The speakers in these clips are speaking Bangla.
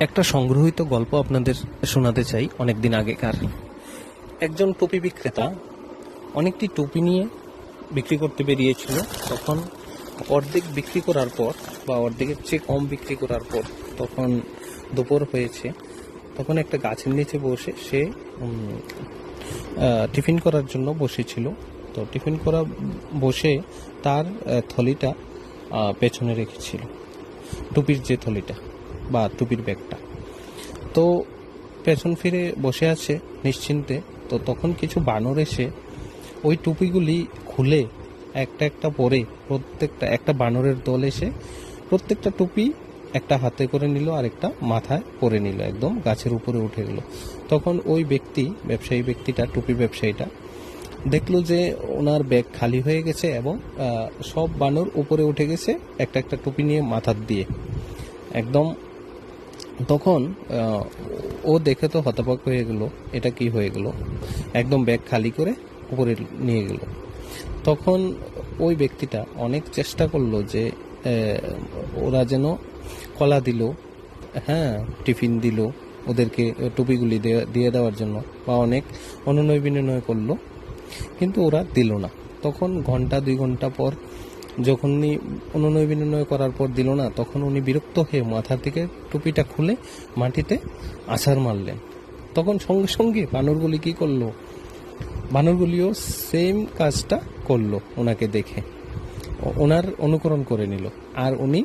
একটা সংগ্রহিত গল্প আপনাদের শোনাতে চাই। অনেকদিন আগেকার একজন টুপি বিক্রেতা অনেকটি টুপি নিয়ে বিক্রি করতে বেরিয়েছিল। তখন অর্ধেক বিক্রি করার পর বা অর্ধেকের চেয়ে কম বিক্রি করার পর তখন দুপুর হয়েছে। তখন একটা গাছের নিচে বসে সে টিফিন করার জন্য বসেছিল। তো টিফিন করা বসে তার থলিটা পেছনে রেখেছিল, টুপির যে থলিটা বা টুপির ব্যাগটা। তো পেছন ফিরে বসে আছে নিশ্চিন্তে। তো তখন কিছু বানর এসে ওই টুপিগুলি খুলে একটা একটা পরে প্রত্যেকটা, একটা বানরের দল এসে প্রত্যেকটা টুপি একটা হাতে করে নিল আর একটা মাথায় পরে নিল, একদম গাছের উপরে উঠে গেল। তখন ওই ব্যবসায়ীটা টুপি ব্যবসায়ীটা দেখলো যে ওনার ব্যাগ খালি হয়ে গেছে এবং সব বানর উপরে উঠে গেছে একটা একটা টুপি নিয়ে মাথার দিয়ে একদম। তখন ও দেখে তো হতবাক হয়ে গেল, এটা কি হয়ে গেল, একদম ব্যাগ খালি করে উপরে নিয়ে গেল। তখন ওই ব্যক্তিটা অনেক চেষ্টা করলো যে ওরা যেন কলা দিল, হ্যাঁ টিফিন দিল ওদেরকে টুপিগুলি দিয়ে দেওয়ার জন্য, বা অনেক অনুনয় বিনয় করলো, কিন্তু ওরা দিল না। তখন ঘন্টা 2 ঘন্টা পর যখন উনি অনুনয় বিনয় করার পর দিল না, তখন উনি বিরক্ত হয়ে মাথা থেকে টুপিটা খুলে মাটিতে আছাড় মারলেন। তখন সঙ্গে সঙ্গে বানরগুলি কি করলো, বানরগুলিও সেম কাজটা করলো, ওনাকে দেখে ওনার অনুকরণ করে নিল, আর উনি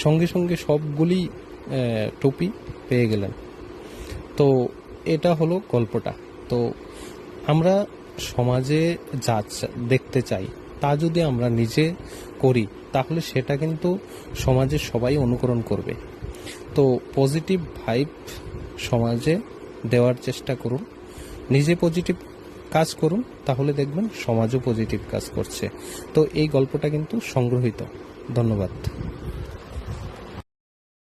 সঙ্গে সঙ্গে সবগুলি টুপি পেয়ে গেলেন। তো এটা হলো গল্পটা। তো আমরা সমাজে যা দেখতে চাই তা যদি আমরা নিজে করি তাহলে সেটা কিন্তু সমাজে সবাই অনুকরণ করবে। তো পজিটিভ ভাইব সমাজে দেওয়ার চেষ্টা করুন, নিজে পজিটিভ কাজ করুন, তাহলে দেখবেন সমাজও পজিটিভ কাজ করছে। তো এই গল্পটা কিন্তু সংগ্রহীত। ধন্যবাদ।